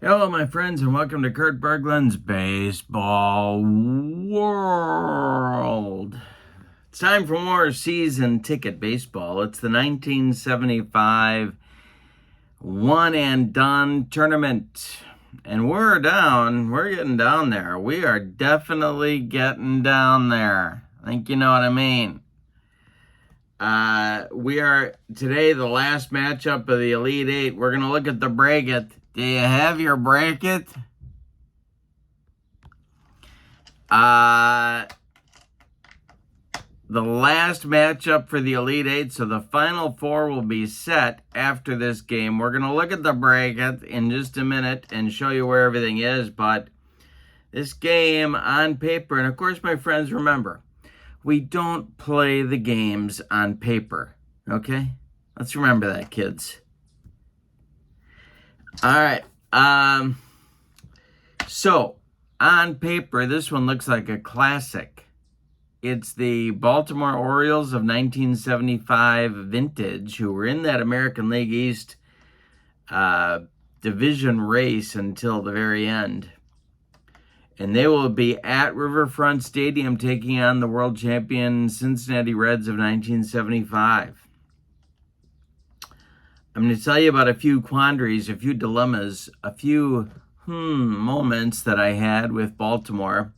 Hello, my friends, and welcome to Kurt Berglund's Baseball World. It's time for more season ticket baseball. It's the 1975 one and done tournament. And we're getting down there. We are definitely getting down there. I think you know what I mean. We are today the last matchup of the Elite Eight. We're going to look at the bracket. Do you have your bracket? The last matchup for the Elite Eight, so the Final Four will be set after this game. We're going to look at the bracket in just a minute and show you where everything is, but this game on paper, and of course, my friends, remember, we don't play the games on paper, okay? Let's remember that, kids. All right. So, on paper, this one looks like a classic. It's the Baltimore Orioles of 1975 vintage, who were in that American League East division race until the very end. And they will be at Riverfront Stadium taking on the world champion Cincinnati Reds of 1975. I'm going to tell you about a few quandaries, a few dilemmas, a few moments that I had with Baltimore.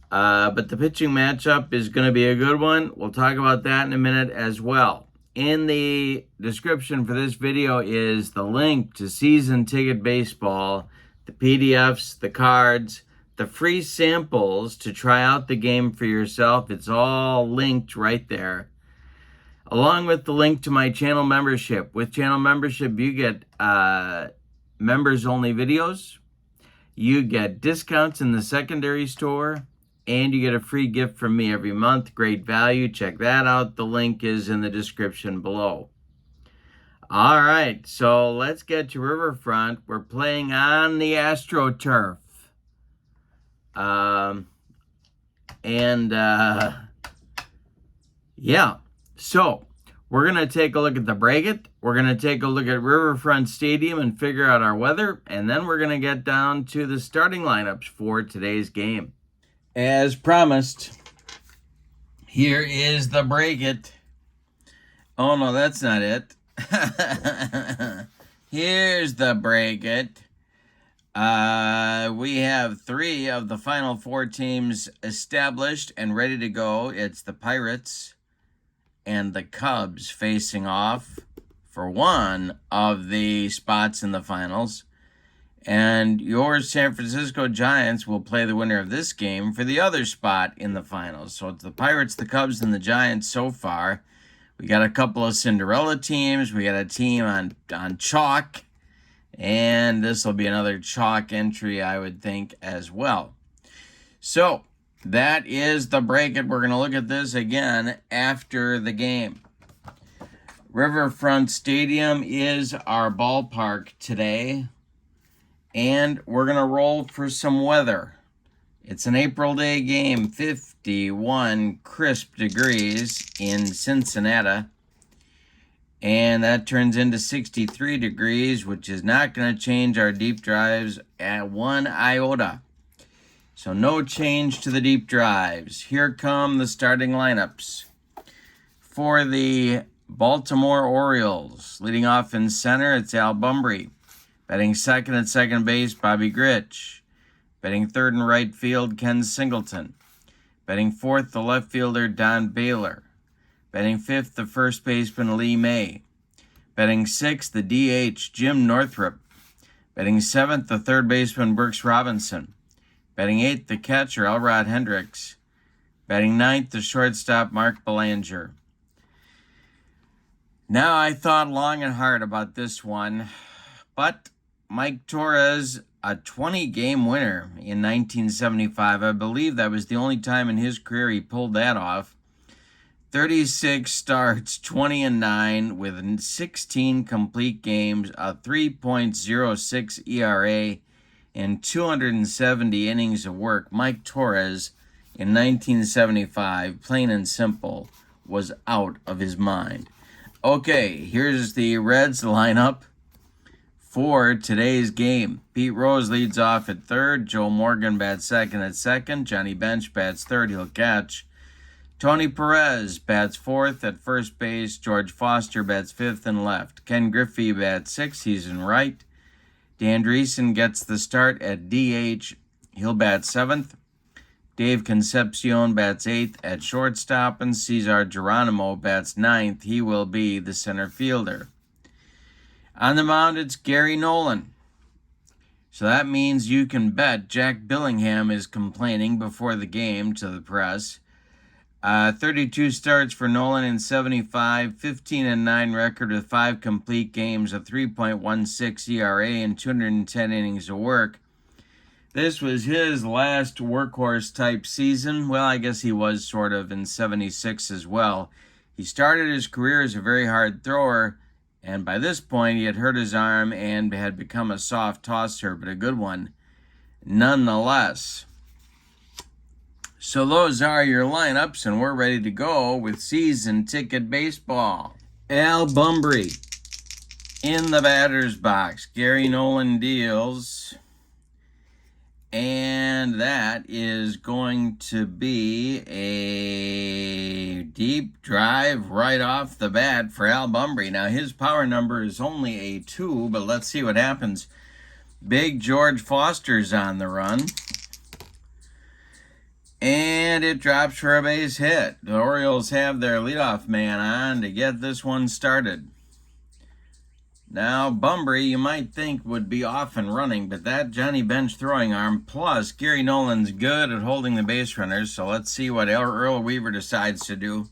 But the pitching matchup is going to be a good one. We'll talk about that in a minute as well. In the description for this video is the link to Season Ticket Baseball, the PDFs, the cards, the free samples to try out the game for yourself. It's all linked right there. Along with the link to my channel membership. With channel membership, you get members-only videos. You get discounts in the secondary store. And you get a free gift from me every month. Great value. Check that out. The link is in the description below. All right, so let's get to Riverfront. We're playing on the AstroTurf. Yeah. So, we're going to take a look at the bracket. We're going to take a look at Riverfront Stadium and figure out our weather. And then we're going to get down to the starting lineups for today's game. As promised, here is the bracket. Oh, no, that's not it. Here's the bracket. We have 3 of the Final Four teams established and ready to go. It's the Pirates and the Cubs facing off for one of the spots in the finals. And your San Francisco Giants will play the winner of this game for the other spot in the finals. So it's the Pirates, the Cubs, and the Giants so far. We got a couple of Cinderella teams. We got a team on chalk. And this will be another chalk entry, I would think, as well. So that is the bracket. We're going to look at this again after the game. Riverfront Stadium is our ballpark today. And we're going to roll for some weather. It's an April day game, 51 crisp degrees in Cincinnati. And that turns into 63 degrees, which is not going to change our deep drives at 1 iota. So no change to the deep drives. Here come the starting lineups. For the Baltimore Orioles, leading off in center, it's Al Bumbry. Batting second at second base, Bobby Grich. Batting third and right field, Ken Singleton. Batting fourth, the left fielder, Don Baylor. Batting fifth, the first baseman, Lee May. Batting sixth, the DH, Jim Northrup. Batting seventh, the third baseman, Brooks Robinson. Batting eighth, the catcher, Elrod Hendricks. Batting ninth, the shortstop, Mark Belanger. Now, I thought long and hard about this one, but Mike Torrez, a 20-game winner in 1975. I believe that was the only time in his career he pulled that off. 36 starts, 20-9 with 16 complete games, a 3.06 ERA, and 270 innings of work. Mike Torrez in 1975, plain and simple, was out of his mind. Okay, here's the Reds lineup. for today's game. Pete Rose leads off at third. Joe Morgan bats second at second. Johnny Bench bats third. He'll catch. Tony Perez bats fourth at first base. George Foster bats fifth and left. Ken Griffey bats sixth. He's in right. Dan Dreesen gets the start at DH. He'll bat seventh. Dave Concepcion bats eighth at shortstop, and Cesar Geronimo bats ninth. He will be the center fielder. On the mound, it's Gary Nolan. So that means you can bet Jack Billingham is complaining before the game to the press. 32 starts for Nolan in 75, 15-9 record with 5 complete games, a 3.16 ERA, and 210 innings of work. This was his last workhorse-type season. Well, I guess he was sort of in 76 as well. He started his career as a very hard thrower, and by this point he had hurt his arm and had become a soft tosser, but a good one nonetheless. So those are your lineups, and we're ready to go with season ticket baseball. Al Bumbry in the batter's box. Gary Nolan deals. And that is going to be a deep drive right off the bat for Al Bumbry. Now, his power number is only a 2, but let's see what happens. Big George Foster's on the run. And it drops for a base hit. The Orioles have their leadoff man on to get this one started. Now, Bumbry, you might think, would be off and running, but that Johnny Bench throwing arm, plus Gary Nolan's good at holding the base runners, so let's see what Earl Weaver decides to do.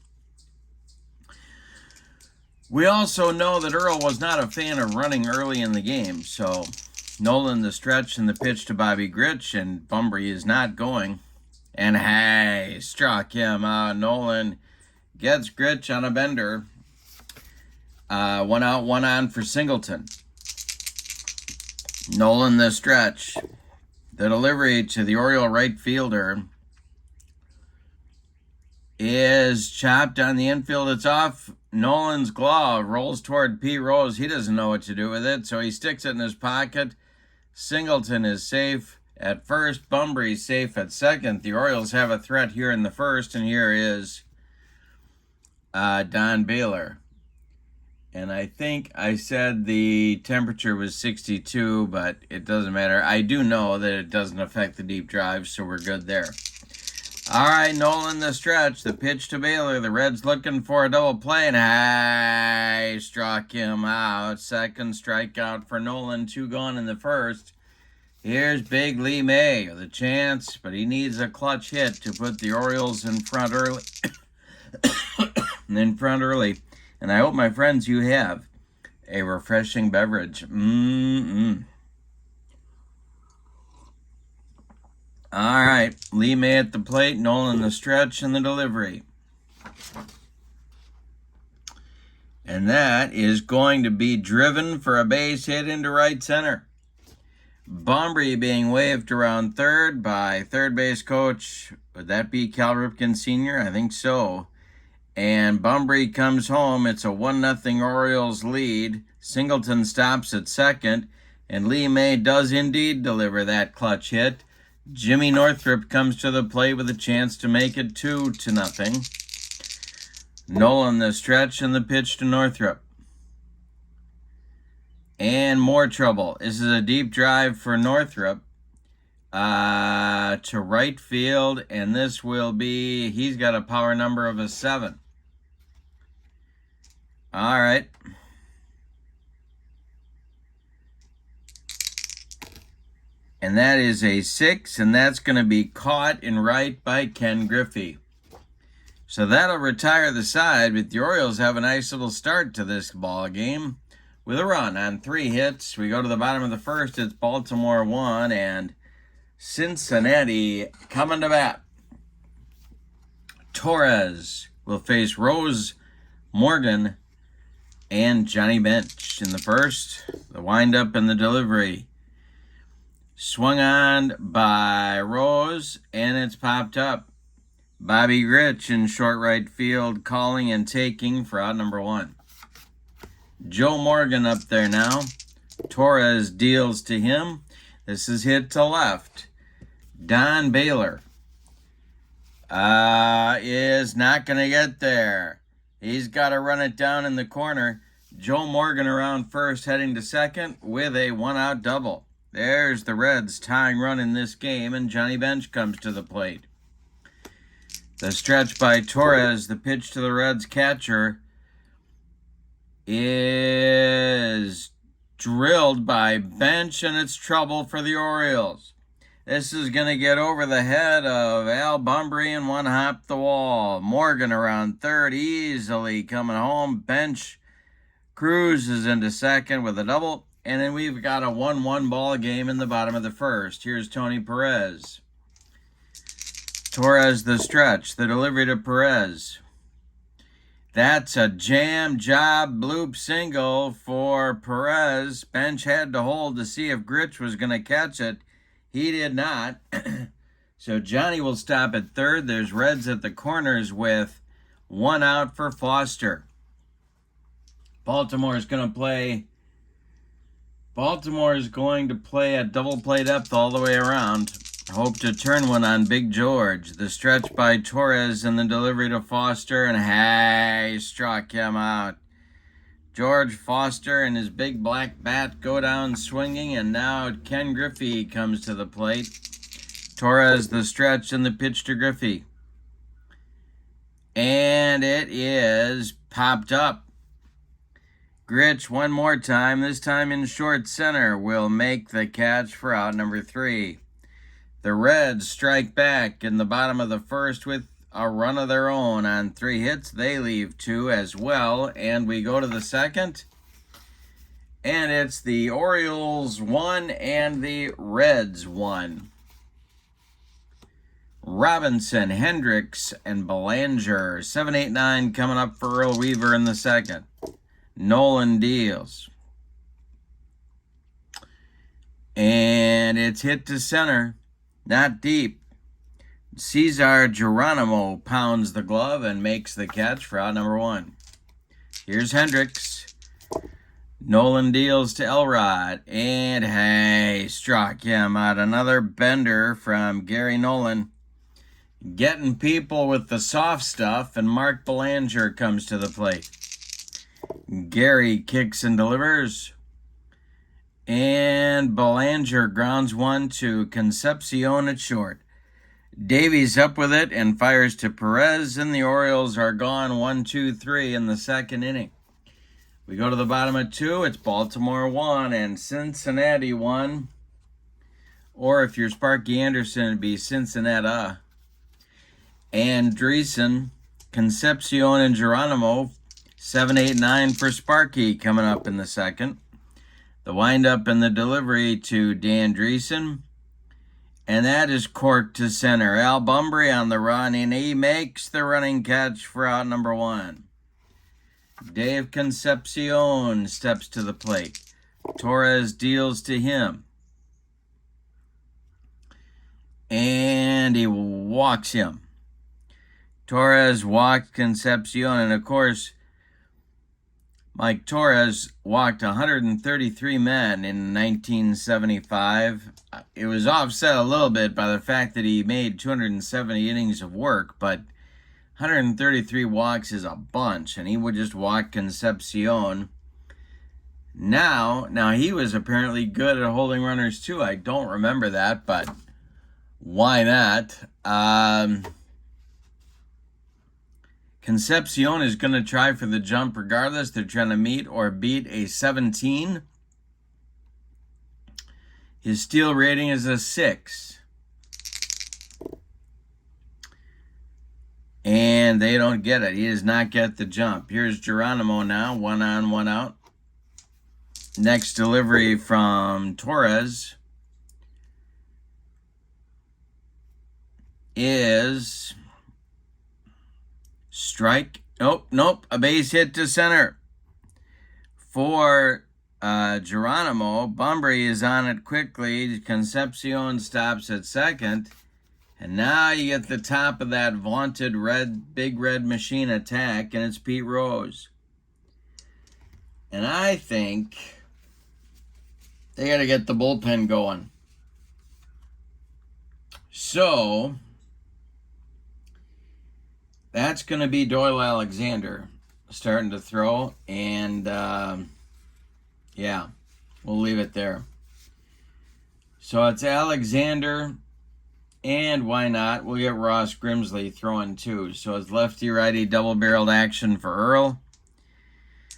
We also know that Earl was not a fan of running early in the game, so Nolan the stretch and the pitch to Bobby Grich, and Bumbry is not going. And hey, struck him out. Nolan gets Grich on a bender. 1 out, 1 on for Singleton. Nolan the stretch. The delivery to the Oriole right fielder is chopped on the infield. It's off Nolan's glove. Rolls toward Pete Rose. He doesn't know what to do with it, so he sticks it in his pocket. Singleton is safe at first. Bumbry safe at second. The Orioles have a threat here in the first, and here is Don Baylor. And I think I said the temperature was 62, but it doesn't matter. I do know that it doesn't affect the deep drive, so we're good there. All right, Nolan the stretch. The pitch to Baylor. The Reds looking for a double play, and I struck him out. Second strikeout for Nolan. 2 gone in the first. Here's Big Lee May with a chance, but he needs a clutch hit to put the Orioles in front early. And I hope, my friends, you have a refreshing beverage. All right, Lee May at the plate, Nolan the stretch, and the delivery. And that is going to be driven for a base hit into right center. Bumbry being waved around third by third base coach. Would that be Cal Ripken Sr.? I think so. And Bumbry comes home. It's a 1-0 Orioles lead. Singleton stops at second. And Lee May does indeed deliver that clutch hit. Jimmy Northrup comes to the plate with a chance to make it 2-0. Nolan the stretch and the pitch to Northrup. And more trouble. This is a deep drive for Northrup to right field. And this will be, he's got a power number of a 7. All right. And that is a 6, and that's going to be caught in right by Ken Griffey. So that'll retire the side, but the Orioles have a nice little start to this ball game with a run on 3 hits. We go to the bottom of the first. It's Baltimore 1 and Cincinnati coming to bat. Torrez will face Rose, Morgan, and Johnny Bench in the first. The windup and the delivery. Swung on by Rose, and it's popped up. Bobby Grich in short right field, calling and taking for out number 1. Joe Morgan up there now. Torrez deals to him. This is hit to left. Don Baylor is not going to get there. He's got to run it down in the corner. Joe Morgan around first, heading to second with a one-out double. There's the Reds' tying run in this game, and Johnny Bench comes to the plate. The stretch by Torrez, the pitch to the Reds catcher, is drilled by Bench, and it's trouble for the Orioles. This is going to get over the head of Al Bumbry and one hop the wall. Morgan around third, easily coming home. Bench cruises into second with a double, and then we've got a 1-1 ball game in the bottom of the first. Here's Tony Perez. Torrez the stretch, the delivery to Perez. That's a jam job bloop single for Perez. Bench had to hold to see if Gritch was going to catch it. He did not. So Johnny will stop at third. There's Reds at the corners with one out for Foster. Baltimore is going to play a double play depth all the way around. Hope to turn one on Big George. The stretch by Torrez and the delivery to Foster, and hey, struck him out. George Foster and his big black bat go down swinging, and now Ken Griffey comes to the plate. Torrez the stretch and the pitch to Griffey. And it is popped up. Gritch one more time, this time in short center, will make the catch for out number 3. The Reds strike back in the bottom of the first with a run of their own on 3 hits. They leave 2 as well, and we go to the second. And it's the Orioles 1 and the Reds 1. Robinson, Hendricks, and Belanger. 7-8-9 coming up for Earl Weaver in the second. Nolan deals. And it's hit to center. Not deep. Cesar Geronimo pounds the glove and makes the catch for out number 1. Here's Hendricks. Nolan deals to Elrod. And hey, struck him out. Another bender from Gary Nolan. Getting people with the soft stuff, and Mark Belanger comes to the plate. Gary kicks and delivers. And Belanger grounds one to Concepcion at short. Davies up with it and fires to Perez, and the Orioles are gone 1-2-3 in the second inning. We go to the bottom of 2. It's Baltimore 1 and Cincinnati 1. Or if you're Sparky Anderson, it'd be Cincinnati. Andreessen, Concepcion, and Geronimo. 7-8-9 for Sparky coming up in the second. The windup and the delivery to Dandreessen. And that is corked to center. Al Bumbry on the run, and he makes the running catch for out number 1. Dave Concepcion steps to the plate. Torrez deals to him. And he walks him. Torrez walked Concepcion, and of course, Mike Torrez walked 133 men in 1975. It was offset a little bit by the fact that he made 270 innings of work, but 133 walks is a bunch, and he would just walk Concepcion. Now he was apparently good at holding runners too. I don't remember that, but why not? Concepcion is going to try for the jump regardless. They're trying to meet or beat a 17. His steal rating is a 6. And they don't get it. He does not get the jump. Here's Geronimo now. 1 on, 1 out. Next delivery from Torrez is strike. Nope. A base hit to center for Geronimo. Bumbry is on it quickly. Concepcion stops at second. And now you get the top of that vaunted big red machine attack, and it's Pete Rose. And I think They got to get the bullpen going. So that's going to be Doyle Alexander starting to throw. And yeah, we'll leave it there. So it's Alexander. And why not? We'll get Ross Grimsley throwing too. So it's lefty-righty double-barreled action for Earl.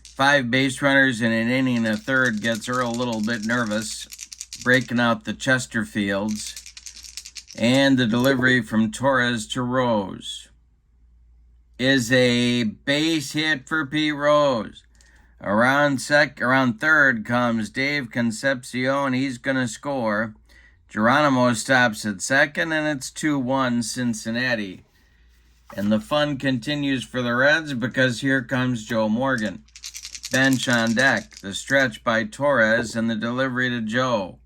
5 base runners in an inning and a third gets Earl a little bit nervous, breaking out the Chesterfields. And the delivery from Torrez to Rose is a base hit for Pete Rose. Around third comes Dave Concepcion. He's going to score. Geronimo stops at second, and it's 2-1 Cincinnati. And the fun continues for the Reds because here comes Joe Morgan. Bench on deck. The stretch by Torrez and the delivery to Joe.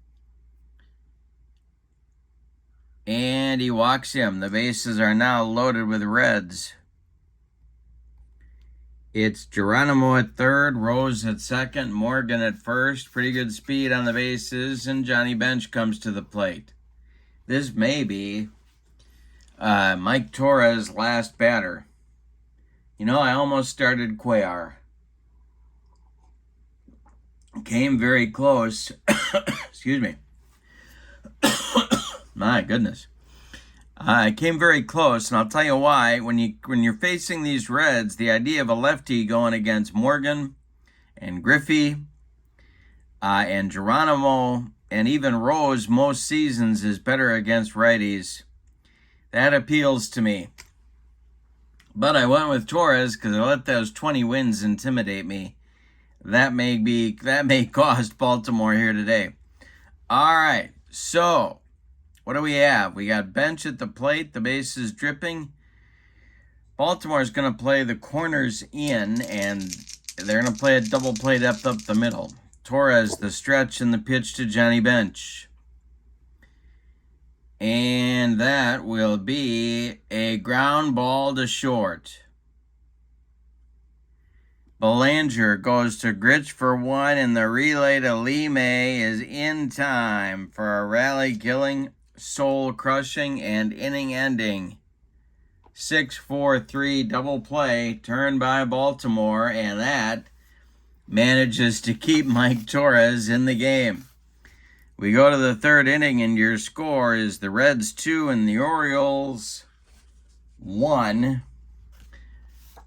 And he walks him. The bases are now loaded with Reds. It's Geronimo at third, Rose at second, Morgan at first. Pretty good speed on the bases, and Johnny Bench comes to the plate. This may be Mike Torres' last batter. You know, I almost started Cuellar. Came very close. Excuse me. My goodness. I came very close, and I'll tell you why. When you're facing these Reds, the idea of a lefty going against Morgan and Griffey and Geronimo and even Rose most seasons is better against righties. That appeals to me. But I went with Torres because I let those 20 wins intimidate me. That may cost Baltimore here today. All right, so what do we have? We got Bench at the plate. The base is dripping. Baltimore's going to play the corners in, and they're going to play a double play depth up the middle. Torres, the stretch, and the pitch to Johnny Bench. And that will be a ground ball to short. Belanger goes to Gritch for one, and the relay to Lee May is in time for a rally-killing, soul-crushing, and inning-ending 6-4-3 double play turned by Baltimore, and that manages to keep Mike Torrez in the game. We go to the third inning, and your score is the Reds 2 and the Orioles 1.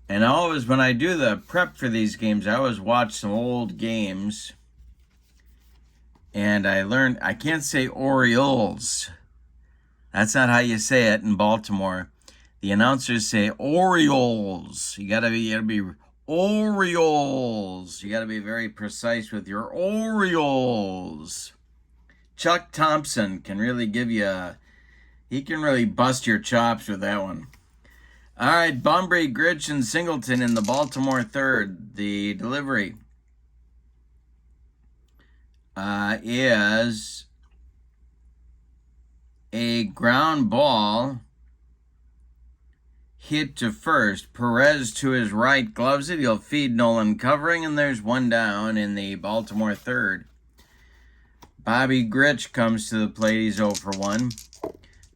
And always, when I do the prep for these games, I always watch some old games. And I learned, I can't say Orioles. That's not how you say it in Baltimore. The announcers say Orioles. You gotta be Orioles. You gotta be very precise with your Orioles. Chuck Thompson can really give you he can really bust your chops with that one. All right, Bunbury, Gritch, and Singleton in the Baltimore third. The delivery is a ground ball hit to first. Perez to his right gloves it. He'll feed Nolan covering, and there's one down in the Baltimore third. Bobby Gritch comes to the plate. He's 0 for 1.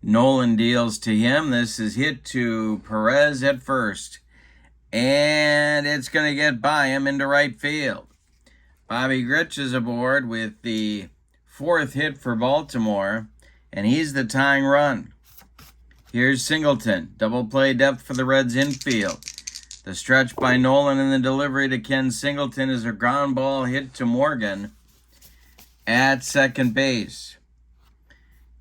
Nolan deals to him. This is hit to Perez at first. And it's going to get by him into right field. Bobby Gritch is aboard with the 4th hit for Baltimore. And he's the tying run. Here's Singleton. Double play depth for the Reds infield. The stretch by Nolan and the delivery to Ken Singleton is a ground ball hit to Morgan at second base.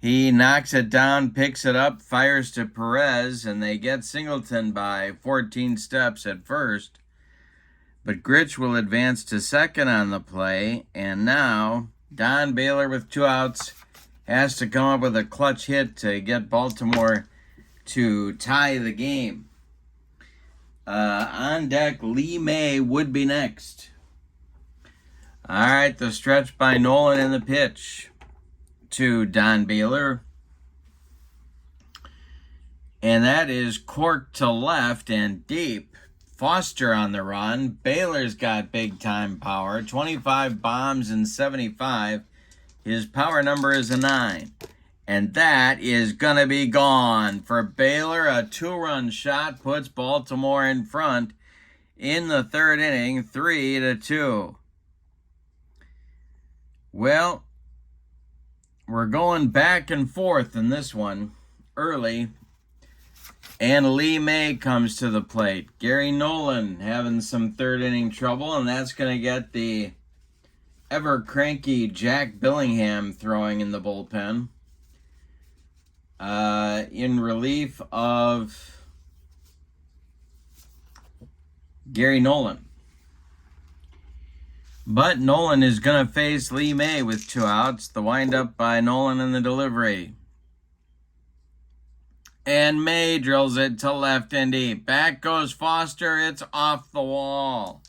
He knocks it down, picks it up, fires to Perez, and they get Singleton by 14 steps at first. But Gritch will advance to second on the play, and now Don Baylor with 2 outs has to come up with a clutch hit to get Baltimore to tie the game. On deck, Lee May would be next. All right, the stretch by Nolan and the pitch to Don Baylor. And that is corked to left and deep. Foster on the run. Baylor's got big time power. 25 bombs and 75. His power number is a 9. And that is going to be gone. For Baylor, a 2-run shot puts Baltimore in front in the third inning, 3-2. Well, we're going back and forth in this one early. And Lee May comes to the plate. Gary Nolan having some third inning trouble, and that's going to get the ever cranky Jack Billingham throwing in the bullpen. In relief of Gary Nolan. But Nolan is going to face Lee May with 2 outs. The windup by Nolan in the delivery. And May drills it to left and deep. Back goes Foster. It's off the wall.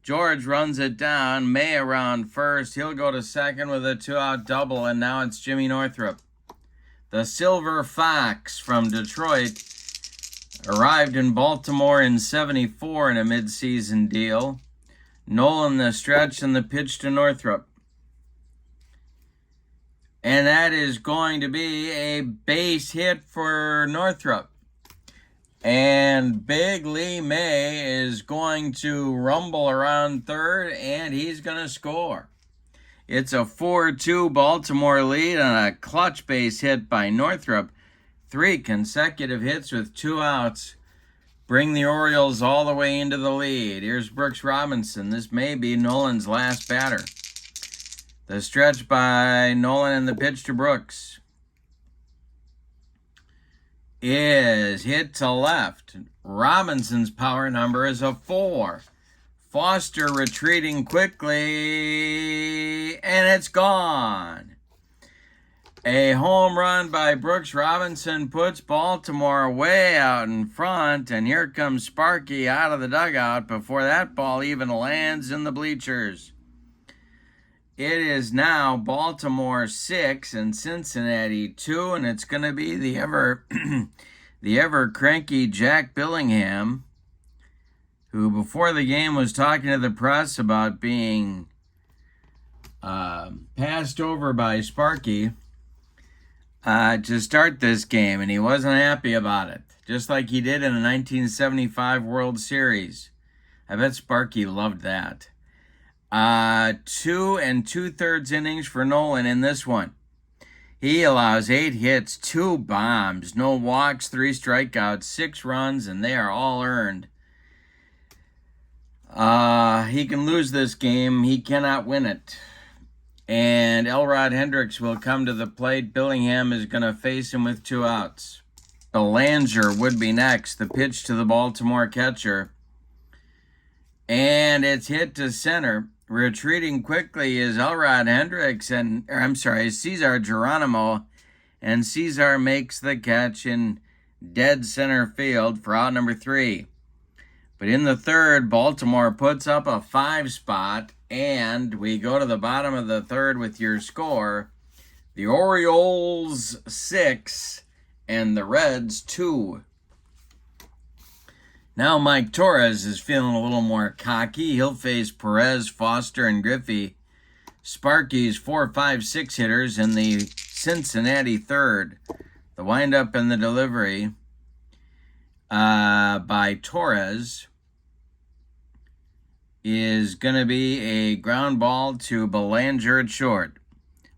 George runs it down. May around first. He'll go to second with a 2-out double. And now it's Jimmy Northrup. The Silver Fox from Detroit arrived in Baltimore in '74 in a midseason deal. Nolan the stretch and the pitch to Northrup. And that is going to be a base hit for Northrup. And Big Lee May is going to rumble around third, and he's going to score. It's a 4-2 Baltimore lead on a clutch base hit by Northrup. 3 consecutive hits with 2 outs bring the Orioles all the way into the lead. Here's Brooks Robinson. This may be Nolan's last batter. The stretch by Nolan and the pitch to Brooks is hit to left. Robinson's power number is a 4. Foster retreating quickly, and it's gone. A home run by Brooks Robinson puts Baltimore way out in front, and here comes Sparky out of the dugout before that ball even lands in the bleachers. It is now Baltimore 6 and Cincinnati 2, and it's going to be the ever cranky Jack Billingham, who before the game was talking to the press about being passed over by Sparky to start this game, and he wasn't happy about it, just like he did in the 1975 World Series. I bet Sparky loved that. 2 2/3 innings for Nolan in this one. He allows 8 hits, 2 bombs, no walks, 3 strikeouts, 6 runs, and they are all earned. He can lose this game. He cannot win it. And Elrod Hendricks will come to the plate. Billingham is going to face him with 2 outs. Belanger would be next. The pitch to the Baltimore catcher. And it's hit to center. Retreating quickly is Elrod Hendricks Cesar Geronimo. And Cesar makes the catch in dead center field for out number 3. But in the third, Baltimore puts up a 5 spot, and we go to the bottom of the third with your score. The Orioles 6 and the Reds 2. Now Mike Torrez is feeling a little more cocky. He'll face Perez, Foster, and Griffey. Sparky's 4, 5, 6 hitters in the Cincinnati third. The windup and the delivery by Torrez is going to be a ground ball to Belanger at short.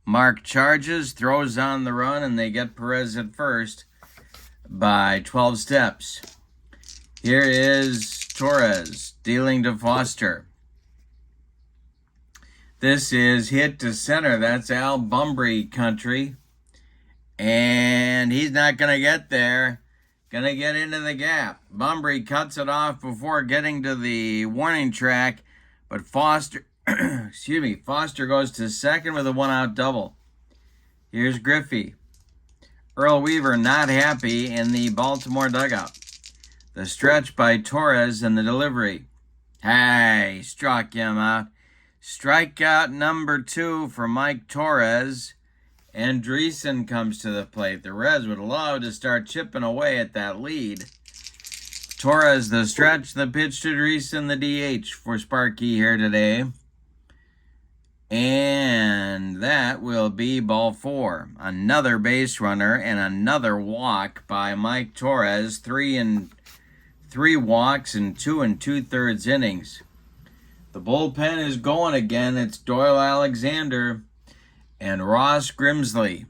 Mark charges, throws on the run, and they get Perez at first by 12 steps. Here is Torrez dealing to Foster. This is hit to center. That's Al Bumbry country. And he's not going to get there. Going to get into the gap. Bumbry cuts it off before getting to the warning track. But Foster goes to second with a 1-out double. Here's Griffey. Earl Weaver not happy in the Baltimore dugout. The stretch by Torrez and the delivery. Hey, struck him out. Strikeout number 2 for Mike Torrez. Andreessen comes to the plate. The Reds would love to start chipping away at that lead. Torrez, the stretch, the pitch to Andreessen, the DH for Sparky here today. And that will be ball 4. Another base runner and another walk by Mike Torrez. 3 walks in 2 2/3 innings. The bullpen is going again. It's Doyle Alexander and Ross Grimsley.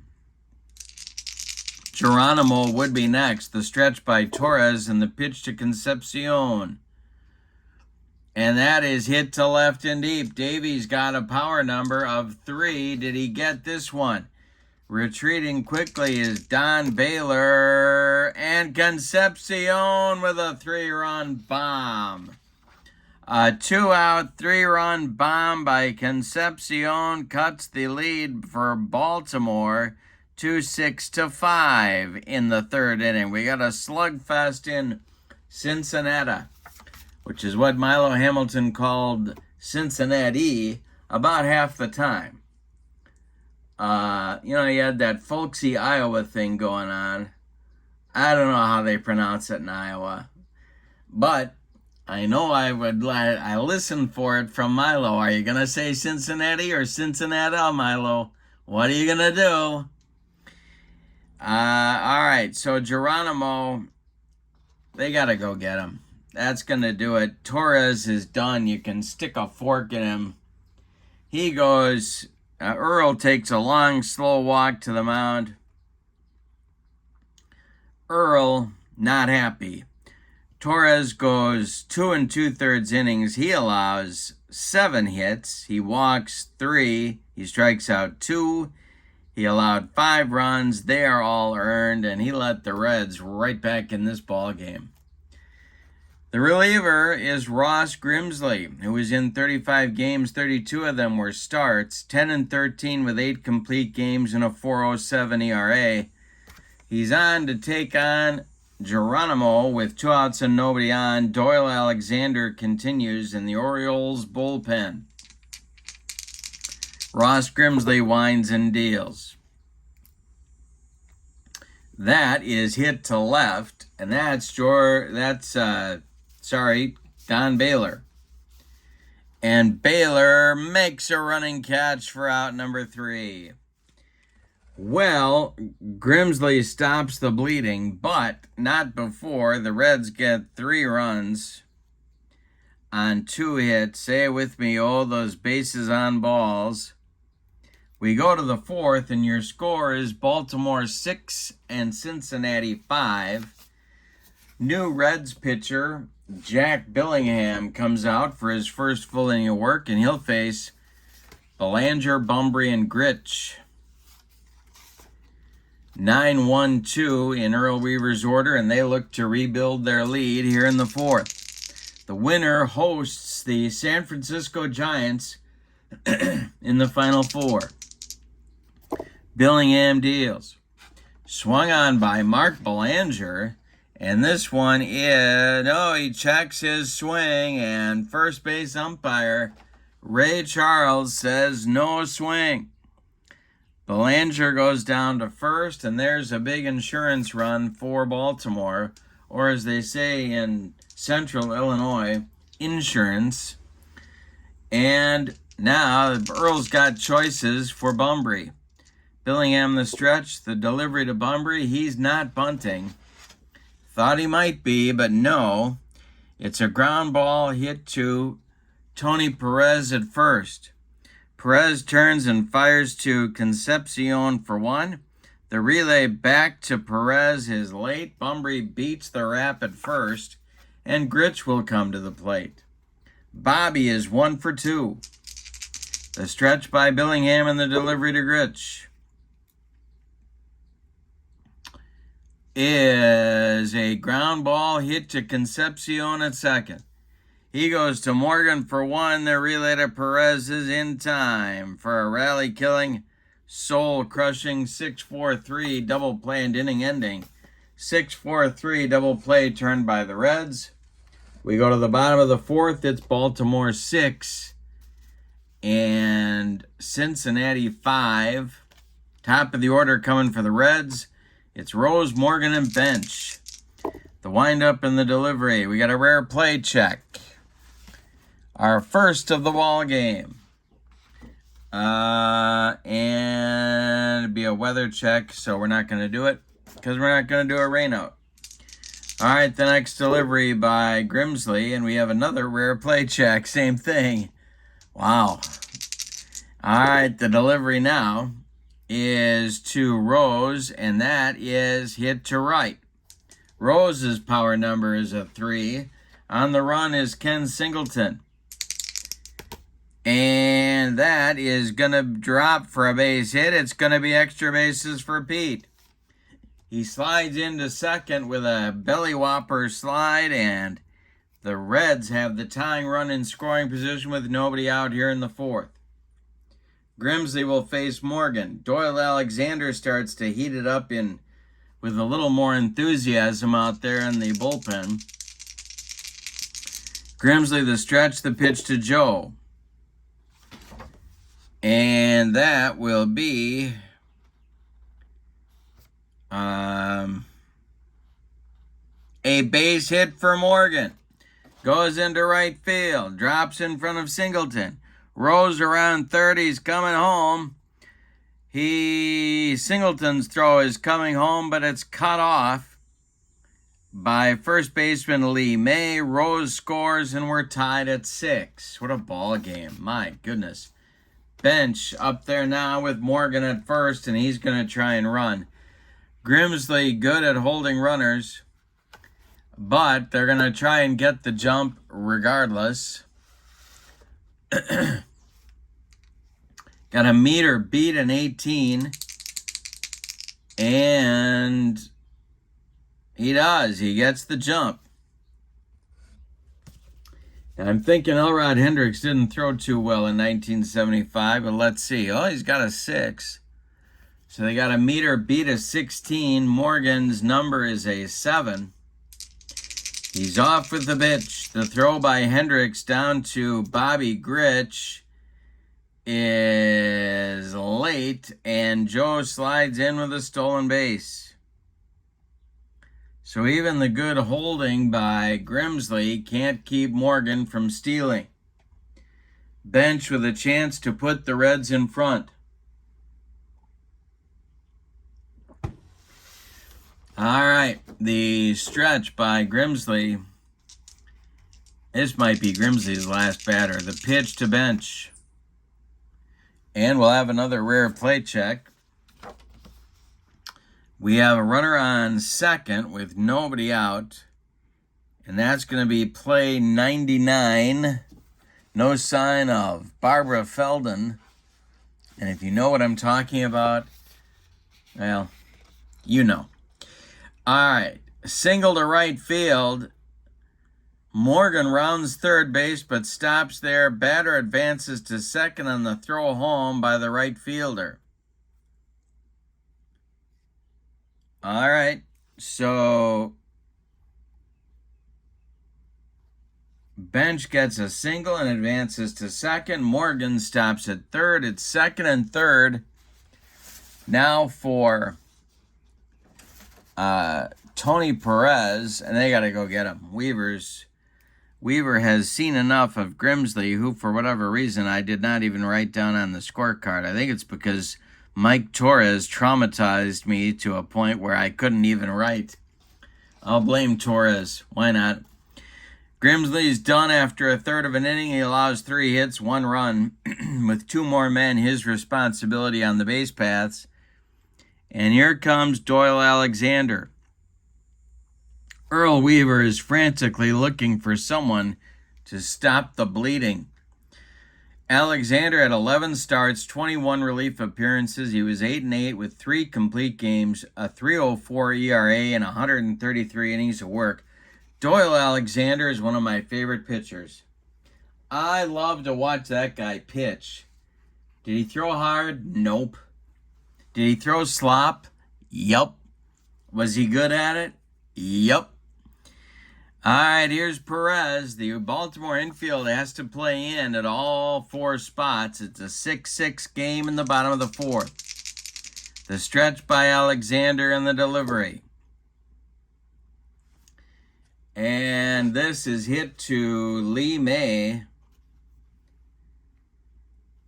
Geronimo would be next. The stretch by Torrez and the pitch to Concepcion. And that is hit to left and deep. Davies got a power number of 3. Did he get this one? Retreating quickly is Don Baylor and Concepcion with a 3-run bomb. A 2-out, 3-run bomb by Concepcion cuts the lead for Baltimore to 6-5 in the 3rd inning. We got a slugfest in Cincinnati, which is what Milo Hamilton called Cincinnati about half the time. You had that folksy Iowa thing going on. I don't know how they pronounce it in Iowa, but I know I listened for it from Milo. Are you going to say Cincinnati or Cincinnati, Milo? What are you going to do? All right, so Geronimo, they got to go get him. That's going to do it. Torrez is done. You can stick a fork in him. He goes, Earl takes a long, slow walk to the mound. Earl, not happy. Torrez goes 2 2/3 innings. He allows 7 hits. He walks 3. He strikes out 2. He allowed 5 runs. They are all earned, and he let the Reds right back in this ball game. The reliever is Ross Grimsley, who was in 35 games. 32 of them were starts. 10-13 with 8 complete games and a 4.07 ERA. He's on to take on Geronimo with 2 outs and nobody on. Doyle Alexander continues in the Orioles bullpen. Ross Grimsley winds and deals. That is hit to left, and that's Don Baylor. And Baylor makes a running catch for out number 3. Well, Grimsley stops the bleeding, but not before the Reds get 3 runs on 2 hits. Say it with me, oh, those bases on balls. We go to the 4th, and your score is Baltimore 6 and Cincinnati 5. New Reds pitcher Jack Billingham comes out for his first full inning of work, and he'll face Belanger, Bumbry, and Gritch. 9-1-2 in Earl Weaver's order, and they look to rebuild their lead here in the 4th. The winner hosts the San Francisco Giants in the Final 4. Billingham deals. Swung on by Mark Belanger, and this one is, he checks his swing, and first base umpire Ray Charles says no swing. Belanger goes down to first, and there's a big insurance run for Baltimore, or as they say in Central Illinois, insurance. And now Earl's got choices for Bumbry. Billingham the stretch, the delivery to Bumbry. He's not bunting. Thought he might be, but no. It's a ground ball hit to Tony Perez at first. Perez turns and fires to Concepcion for 1. The relay back to Perez is late. Bumbry beats the rap at first, and Gritch will come to the plate. Bobby is 1 for 2. The stretch by Billingham and the delivery to Gritch is a ground ball hit to Concepcion at second. He goes to Morgan for 1. The relay to Perez is in time for a rally-killing, soul-crushing 6-4-3 double play and inning-ending 6-4-3 double play turned by the Reds. We go to the bottom of the 4th. It's Baltimore 6 and Cincinnati 5. Top of the order coming for the Reds. It's Rose, Morgan, and Bench. The windup and the delivery. We got a rare play check. Our first of the ball game. And it'd be a weather check, so we're not going to do it because we're not going to do a rainout. All right, the next delivery by Grimsley, and we have another rare play check. Same thing. Wow. All right, the delivery now is to Rose, and that is hit to right. Rose's power number is a 3. On the run is Ken Singleton. And that is going to drop for a base hit. It's going to be extra bases for Pete. He slides into second with a belly whopper slide, and the Reds have the tying run in scoring position with nobody out here in the 4th. Grimsley will face Morgan. Doyle Alexander starts to heat it up with a little more enthusiasm out there in the bullpen. Grimsley the stretch, the pitch to Joe. And that will be a base hit for Morgan. Goes into right field. Drops in front of Singleton. Rose around third. He's coming home. Singleton's throw is coming home, but it's cut off by first baseman Lee May. Rose scores, and we're tied at 6. What a ball game. My goodness. Bench up there now with Morgan at first, and he's going to try and run. Grimsley good at holding runners, but they're going to try and get the jump regardless. Got a meter beat in 18, and he does. He gets the jump. I'm thinking Elrod Hendricks didn't throw too well in 1975, but let's see. Oh, he's got a 6. So they got a meter beat of 16. Morgan's number is a 7. He's off with the pitch. The throw by Hendricks down to Bobby Grich is late, and Joe slides in with a stolen base. So even the good holding by Grimsley can't keep Morgan from stealing. Bench with a chance to put the Reds in front. All right, the stretch by Grimsley. This might be Grimsley's last batter. The pitch to Bench. And we'll have another rare play check. We have a runner on second with nobody out. And that's going to be play 99. No sign of Barbara Feldon. And if you know what I'm talking about, well, you know. All right, single to right field. Morgan rounds third base but stops there. Batter advances to second on the throw home by the right fielder. All right, so Bench gets a single and advances to second. Morgan stops at third. It's second and third. Now for Tony Perez, and they got to go get him. Weaver has seen enough of Grimsley, who for whatever reason I did not even write down on the scorecard. I think it's because Mike Torrez traumatized me to a point where I couldn't even write. I'll blame Torrez. Why not? Grimsley's done after a third of an inning. He allows 3 hits, 1 run. With 2 more men, his responsibility on the base paths. And here comes Doyle Alexander. Earl Weaver is frantically looking for someone to stop the bleeding. Alexander had 11 starts, 21 relief appearances. He was 8-8 with 3 complete games, a 3.04 ERA, and 133 innings of work. Doyle Alexander is one of my favorite pitchers. I love to watch that guy pitch. Did he throw hard? Nope. Did he throw slop? Yup. Was he good at it? Yup. All right, here's Perez. The Baltimore infield has to play in at all 4 spots. It's a 6-6 game in the bottom of the 4th. The stretch by Alexander and the delivery. And this is hit to Lee May.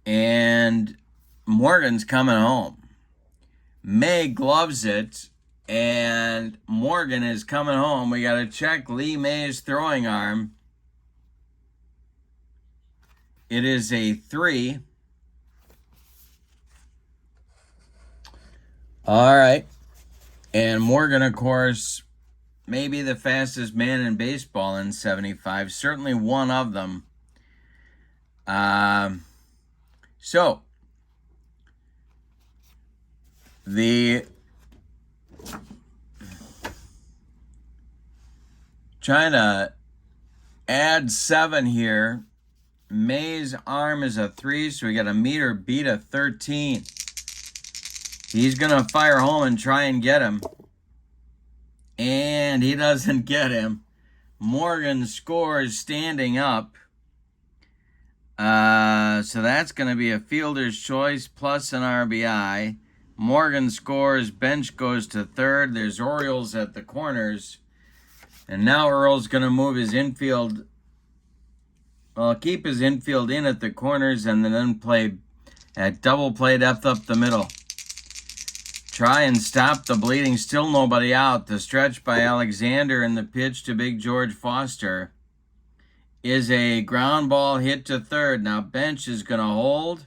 And Morgan's coming home. May gloves it, and Morgan is coming home. We got to check Lee May's throwing arm. It is a 3. All right. And Morgan, of course, maybe the fastest man in baseball in 75. Certainly one of them. So, trying to add 7 here. May's arm is a 3, so we got a meter beat a 13. He's going to fire home and try and get him. And he doesn't get him. Morgan scores standing up. So that's going to be a fielder's choice plus an RBI. Morgan scores. Bench goes to third. There's Orioles at the corners. And now Earl's going to move his infield. Well, keep his infield in at the corners and then play at double play depth up the middle. Try and stop the bleeding. Still nobody out. The stretch by Alexander and the pitch to Big George Foster is a ground ball hit to third. Now Bench is going to hold.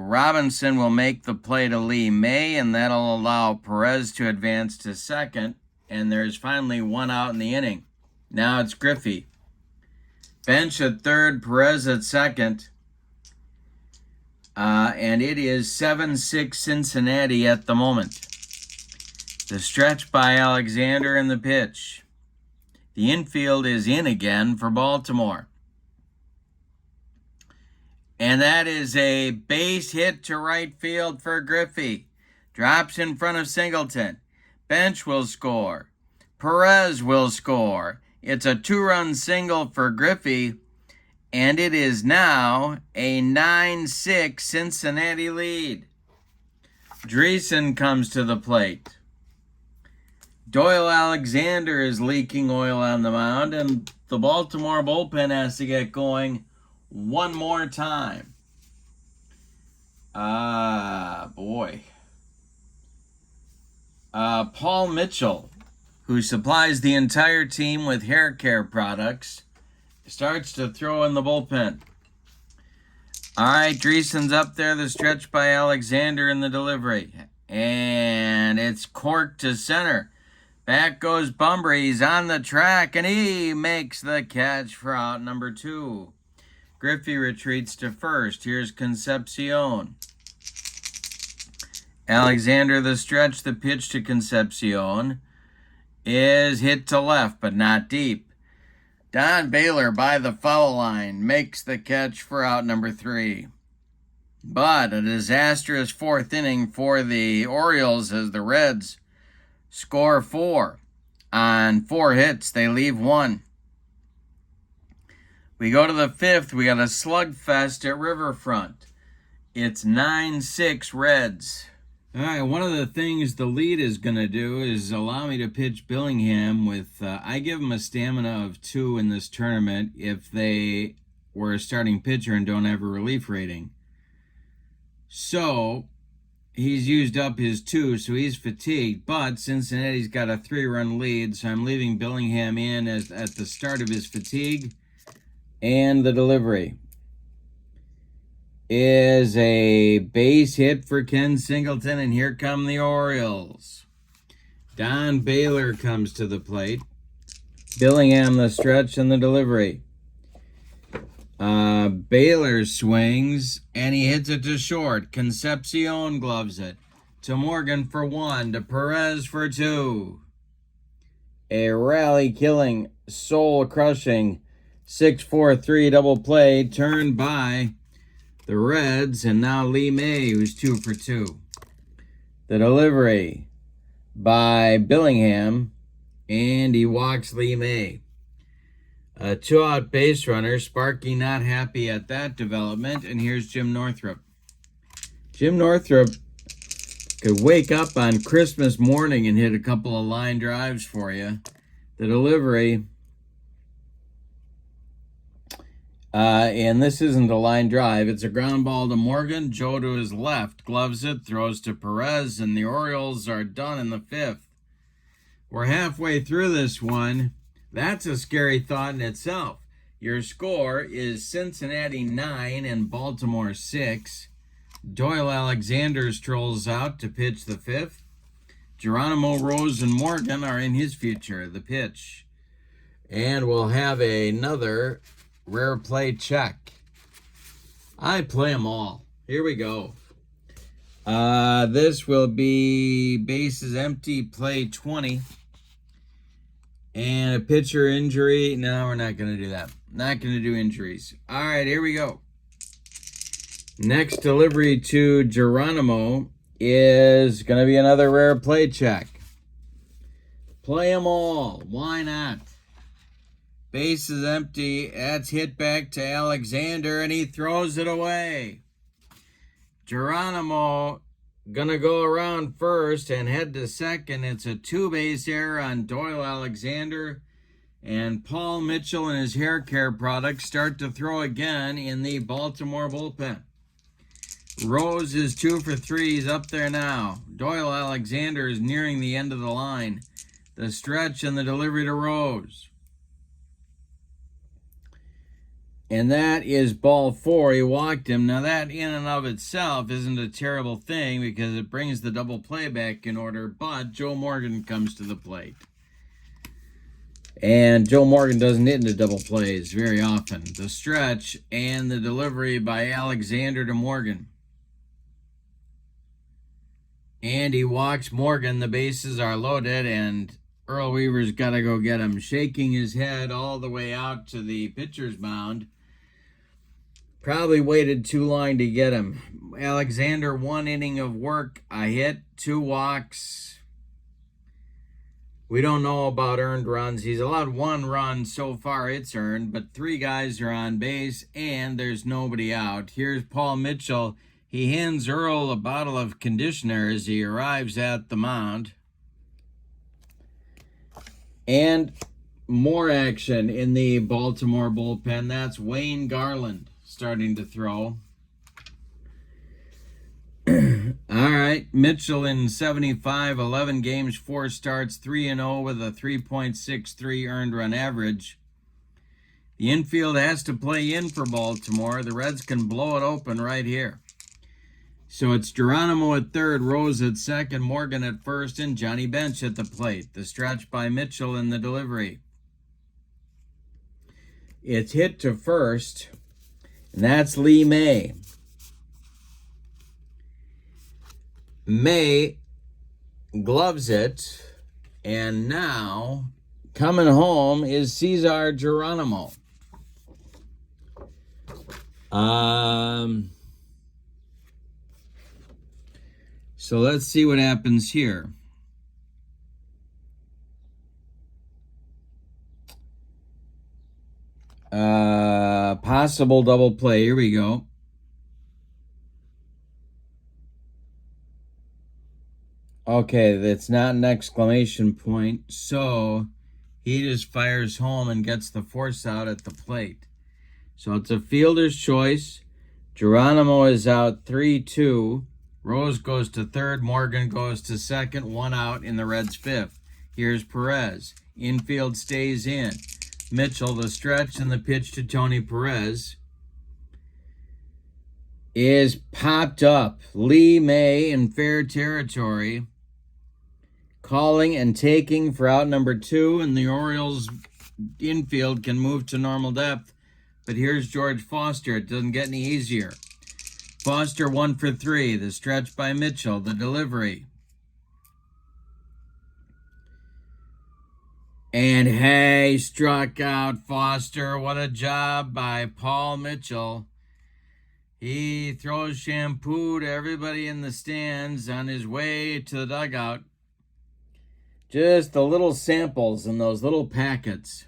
Robinson will make the play to Lee May, and that'll allow Torrez to advance to second. And there's finally one out in the inning. Now it's Griffey. Bench at third, Torrez at second. And it is 7-6 Cincinnati at the moment. The stretch by Alexander and the pitch. The infield is in again for Baltimore. And that is a base hit to right field for Griffey. Drops in front of Singleton. Bench will score. Torrez will score. It's a 2-run single for Griffey. And it is now a 9-6 Cincinnati lead. Dreesen comes to the plate. Doyle Alexander is leaking oil on the mound, and the Baltimore bullpen has to get going one more time. Boy. Paul Mitchell, who supplies the entire team with hair care products, starts to throw in the bullpen. All right, Dreesen's up there. The stretch by Alexander in the delivery. And it's corked to center. Back goes Bumbry. He's on the track, and he makes the catch for out number 2. Griffey retreats to first. Here's Concepcion. Alexander the stretch. The pitch to Concepcion is hit to left, but not deep. Don Baylor by the foul line makes the catch for out number 3. But a disastrous 4th inning for the Orioles as the Reds score 4. On 4 hits, they leave 1. We go to the 5th. We got a slugfest at Riverfront. It's 9-6 Reds. All right, one of the things the lead is going to do is allow me to pitch Billingham with, I give him a stamina of 2 in this tournament if they were a starting pitcher and don't have a relief rating. So he's used up his 2, so he's fatigued, but Cincinnati's got a 3-run lead, so I'm leaving Billingham in at the start of his fatigue. And the delivery is a base hit for Ken Singleton, and here come the Orioles. Don Baylor comes to the plate. Billingham the stretch and the delivery. Baylor swings, and he hits it to short. Concepcion gloves it. To Morgan for 1, to Torrez for 2. A rally-killing, soul-crushing 6-4-3 double play turned by the Reds, and now Lee May, who's 2 for 2. The delivery by Billingham, and he walks Lee May. A 2-out base runner. Sparky not happy at that development, and here's Jim Northrup. Jim Northrup could wake up on Christmas morning and hit a couple of line drives for you. The delivery And this isn't a line drive. It's a ground ball to Morgan. Joe to his left gloves it, throws to Perez, and the Orioles are done in the 5th. We're halfway through this one. That's a scary thought in itself. Your score is Cincinnati 9 and Baltimore 6. Doyle Alexander strolls out to pitch the 5th. Geronimo, Rose, and Morgan are in his future, the pitch. And we'll have another rare play check. I play them all. Here we go. This will be bases empty, play 20. And a pitcher injury. No, we're not going to do that. Not going to do injuries. All right, here we go. Next delivery to Geronimo is going to be another rare play check. Play them all. Why not? Base is empty. That's hit back to Alexander, and he throws it away. Geronimo gonna go around first and head to second. It's a 2-base error on Doyle Alexander, and Paul Mitchell and his hair care products start to throw again in the Baltimore bullpen. Rose is 2 for 3. He's up there now. Doyle Alexander is nearing the end of the line. The stretch and the delivery to Rose. And that is ball 4. He walked him. Now that in and of itself isn't a terrible thing because it brings the double play back in order, but Joe Morgan comes to the plate. And Joe Morgan doesn't hit into double plays very often. The stretch and the delivery by Alexander to Morgan. And he walks Morgan. The bases are loaded, and Earl Weaver's got to go get him, shaking his head all the way out to the pitcher's mound. Probably waited too long to get him. Alexander, 1 inning of work, a hit, 2 walks. We don't know about earned runs. He's allowed 1 run so far, it's earned, but 3 guys are on base, and there's nobody out. Here's Paul Mitchell. He hands Earl a bottle of conditioner as he arrives at the mound. And more action in the Baltimore bullpen. That's Wayne Garland starting to throw. All right, Mitchell in 75, 11 games, 4 starts, 3-0 with a 3.63 earned run average. The infield has to play in for Baltimore. The Reds can blow it open right here. So it's Geronimo at third, Rose at second, Morgan at first, and Johnny Bench at the plate. The stretch by Mitchell in the delivery. It's hit to first, and that's Lee May. May gloves it, and now coming home is Cesar Geronimo. So let's see what happens here. Possible double play. Here we go. Okay, that's not an exclamation point. So he just fires home and gets the force out at the plate. So it's a fielder's choice. Geronimo is out 3-2. Rose goes to third. Morgan goes to second. 1 out in the Reds' 5th. Here's Perez. Infield stays in. Mitchell, the stretch and the pitch to Tony Perez is popped up. Lee May in fair territory, calling and taking for out number 2, and the Orioles infield can move to normal depth. But here's George Foster. It doesn't get any easier. Foster 1 for 3. The stretch by Mitchell. The delivery. And hey, struck out Foster. What a job by Paul Mitchell. He throws shampoo to everybody in the stands on his way to the dugout. Just the little samples in those little packets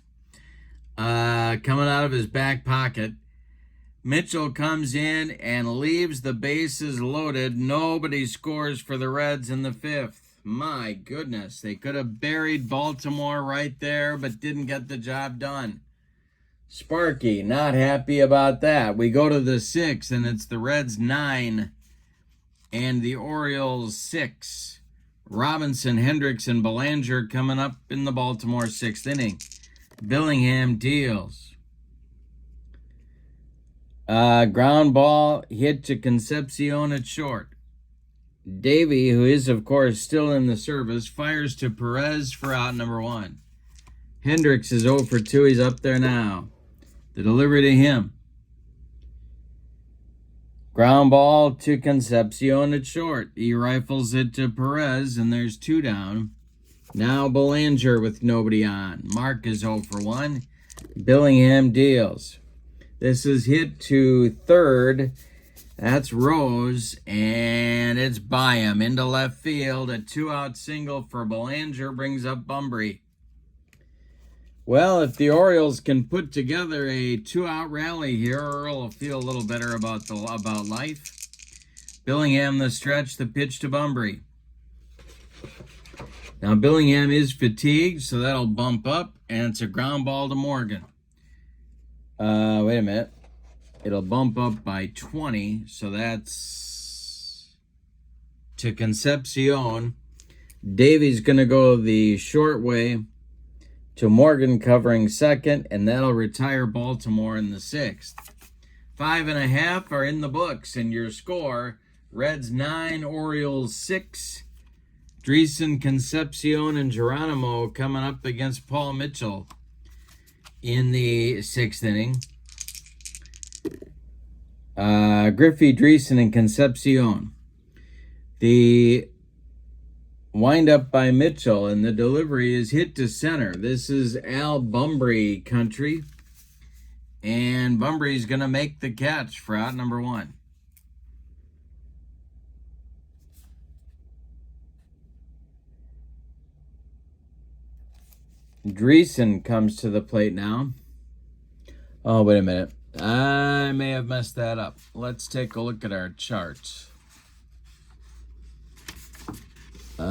coming out of his back pocket. Mitchell comes in and leaves the bases loaded. Nobody scores for the Reds in the 5th. My goodness, they could have buried Baltimore right there, but didn't get the job done. Sparky, not happy about that. We go to the 6, and it's the Reds 9 and the Orioles 6. Robinson, Hendricks, and Belanger coming up in the Baltimore 6th inning. Billingham deals. Ground ball hit to Concepcion at short. Davey, who is, of course, still in the service, fires to Perez for out number 1. Hendricks is 0 for 2. He's up there now. The delivery to him. Ground ball to Concepcion at short. He rifles it to Perez, and there's 2 down. Now Belanger with nobody on. Mark is 0 for 1. Billingham deals. This is hit to third. That's Rose, and it's by him into left field. A 2-out single for Belanger brings up Bunbury. Well, if the Orioles can put together a 2-out rally here, Earl will feel a little better about life. Billingham the stretch, the pitch to Bunbury. Now Billingham is fatigued, so that'll bump up, and it's a ground ball to Morgan. Wait a minute. It'll bump up by 20, so that's to Concepcion. Davey's going to go the short way to Morgan covering second, and that'll retire Baltimore in the 6th. 5.5 are in the books, and your score, Reds 9, Orioles 6. Dreesen, Concepcion, and Geronimo coming up against Paul Mitchell in the 6th inning. Griffey, Dreesen, and Concepcion. The windup by Mitchell, and the delivery is hit to center. This is Al Bunbury country, and Bunbury's going to make the catch for out number 1. Dreesen comes to the plate now. Oh, wait a minute. I may have messed that up. Let's take a look at our charts. All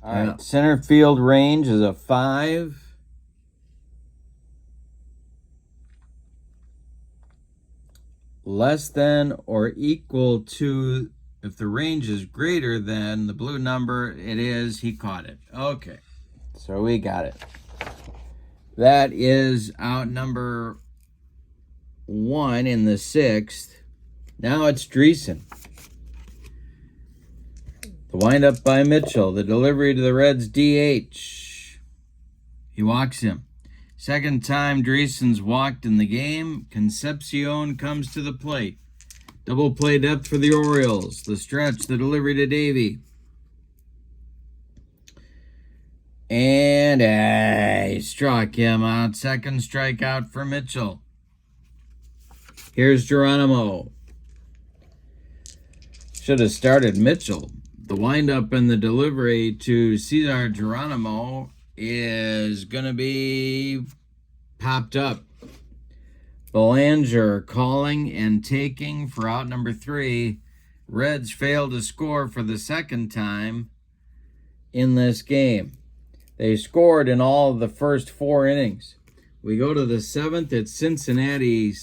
right, center field range is a 5. Less than or equal to, if the range is greater than the blue number, it is, he caught it. Okay, so we got it. That is out number 1 in the 6th. Now it's Dreesen. The windup by Mitchell. The delivery to the Reds DH. He walks him. Second time Dreesen's walked in the game. Concepcion comes to the plate. Double play depth for the Orioles. The stretch, the delivery to Davey. And he struck him out. Second strikeout for Mitchell. Here's Geronimo. Should have started Mitchell. The windup and the delivery to Cesar Geronimo is going to be popped up. Belanger calling and taking for out number 3. Reds failed to score for the second time in this game. They scored in all of the first 4 innings. We go to the 7th. It's Cincinnati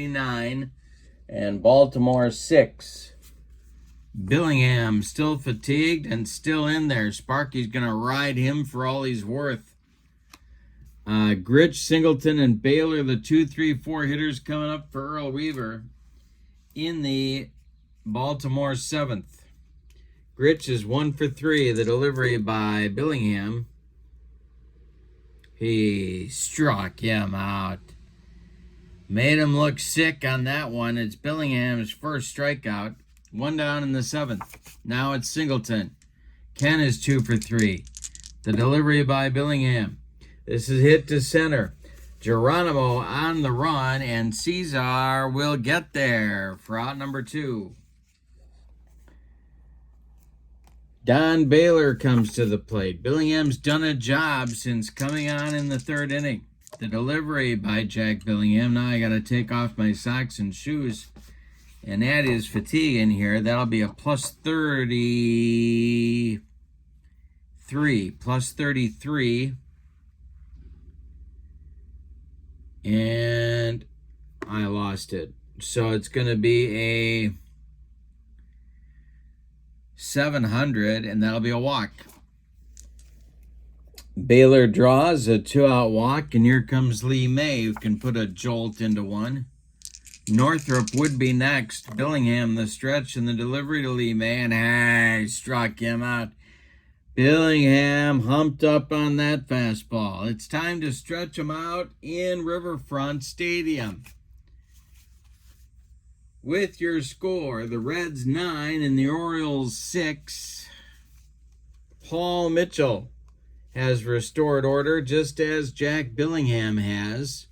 9 and Baltimore 6. Billingham still fatigued and still in there. Sparky's going to ride him for all he's worth. Gritch, Singleton, and Baylor, the 2, 3, 4 hitters coming up for Earl Weaver in the Baltimore 7th. Gritch is 1 for 3. The delivery by Billingham. He struck him out. Made him look sick on that one. It's Billingham's first strikeout. 1 down in the 7th. Now it's Singleton. Ken is 2 for 3. The delivery by Billingham. This is hit to center. Geronimo on the run, and Cesar will get there for out number 2. Don Baylor comes to the plate. Billingham's done a job since coming on in the 3rd inning. The delivery by Jack Billingham. Now I got to take off my socks and shoes And that is fatigue in here. That'll be a plus 33. Plus 33. And I lost it. So it's going to be a 700, and that'll be a walk. Baylor draws a 2-out walk, and here comes Lee May, who can put a jolt into one. Northrop would be next. Billingham, the stretch and the delivery to Lee May, and struck him out. Billingham humped up on that fastball. It's time to stretch him out in Riverfront Stadium. With your score, the Reds 9 and the Orioles 6. Paul Mitchell has restored order, just as Jack Billingham has.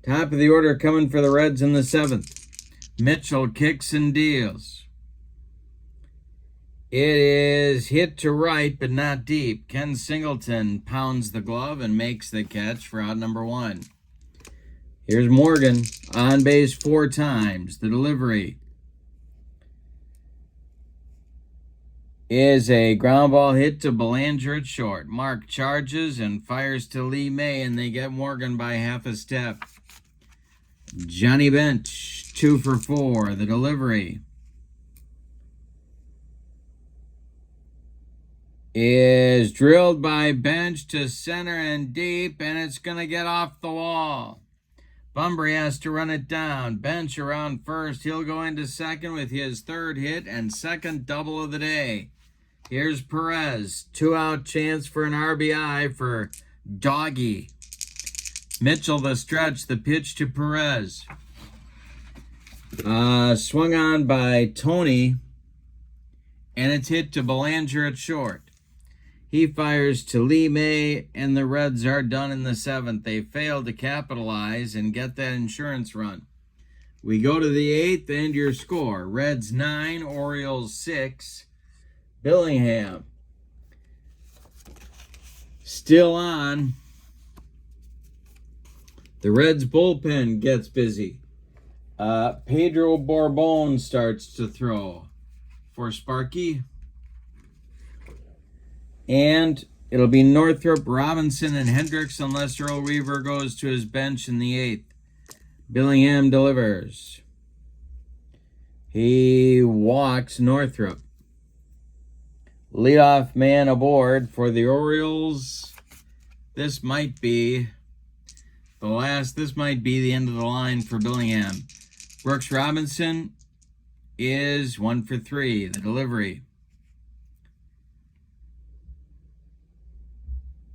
Top of the order coming for the Reds in the 7th. Mitchell kicks and deals. It is hit to right, but not deep. Ken Singleton pounds the glove and makes the catch for out number 1. Here's Morgan, on base 4 times. The delivery is a ground ball hit to Belanger at short. Mark charges and fires to Lee May, and they get Morgan by half a step. Johnny Bench, 2 for 4. The delivery is drilled by Bench to center and deep, and it's going to get off the wall. Bunbury has to run it down. Bench around first. He'll go into second with his 3rd hit and 2nd double of the day. Here's Perez. 2-out chance for an RBI for Doggy. Mitchell the stretch. The pitch to Perez. Swung on by Tourney, and it's hit to Belanger at short. He fires to Lee May, and the Reds are done in the 7th. They failed to capitalize and get that insurance run. We go to the 8th, and your score. Reds 9, Orioles 6. Billingham still on. The Reds bullpen gets busy. Pedro Borbon starts to throw for Sparky. And it'll be Northrop, Robinson, and Hendricks unless Earl Weaver goes to his bench in the 8th. Billingham delivers. He walks Northrop. Leadoff man aboard for the Orioles. This might be the end of the line for Billingham. Brooks Robinson is 1 for 3. The delivery.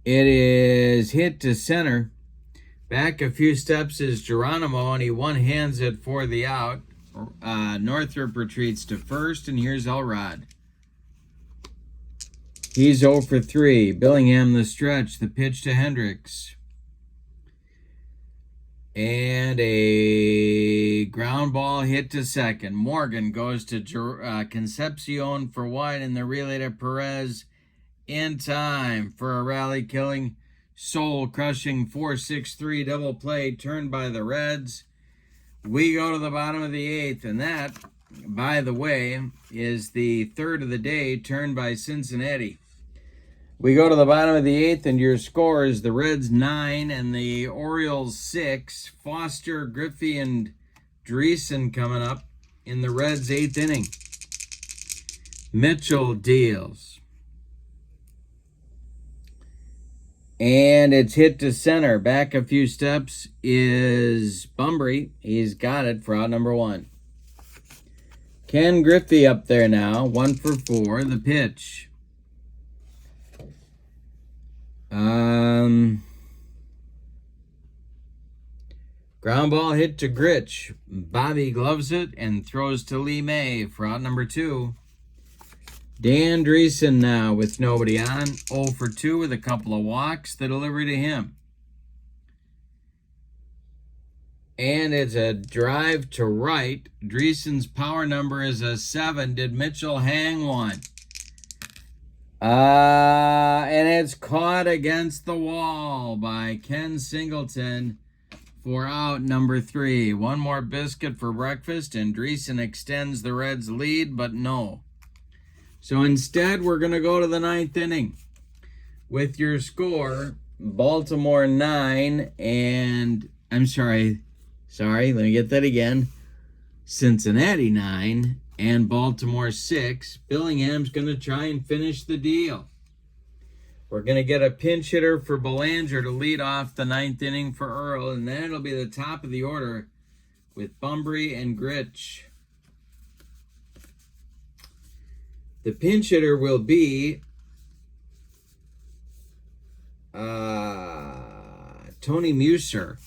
It is hit to center. Back a few steps is Geronimo, and he one-hands it for the out. Northrop retreats to first, and here's Elrod. He's 0 for 3. Billingham the stretch. The pitch to Hendricks. And a ground ball hit to second. Morgan goes to Concepcion for wide, and the relay to Perez in time for a rally-killing, soul-crushing 4-6-3 double play turned by the Reds. We go to the bottom of the 8th, and that, by the way, is the 3rd of the day turned by Cincinnati. We go to the bottom of the 8th, and your score is the Reds 9 and the Orioles 6. Foster, Griffey, and Dreesen coming up in the Reds' 8th inning. Mitchell deals. And it's hit to center. Back a few steps is Bunbury. He's got it for out number 1. Ken Griffey up there now. 1 for 4. The pitch. Ground ball hit to Gritch. Bobby gloves it and throws to Lee May for out number 2. Dan Dreesen now with nobody on. 0 for 2 with a couple of walks. The delivery to him. And it's a drive to right. Dreesen's power number is a 7. Did Mitchell hang one? And it's caught against the wall by Ken Singleton for out number 3. One more biscuit for breakfast, and Dreesen extends the Reds' lead, but no. So instead, we're going to go to the 9th inning with your score, Baltimore 9 and, let me get that again. Cincinnati 9 and Baltimore 6. Billingham's going to try and finish the deal. We're going to get a pinch hitter for Belanger to lead off the 9th inning for Earl, and then it'll be the top of the order with Bumbry and Gritch. The pinch hitter will be Tony Muser.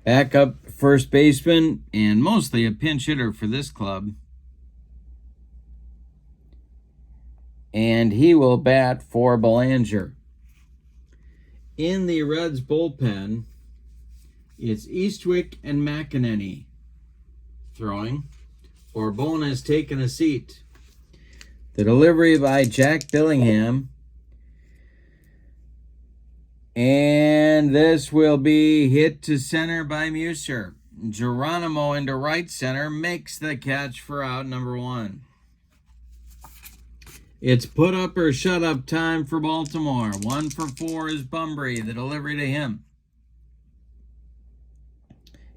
Backup first baseman and mostly a pinch hitter for this club. And he will bat for Belanger. In the Reds bullpen, it's Eastwick and McEnany throwing. Borbone has taken a seat. The delivery by Jack Billingham. And this will be hit to center by Muser. Geronimo into right center makes the catch for out number 1. It's put up or shut up time for Baltimore. 1 for 4 is Bumbry, the delivery to him.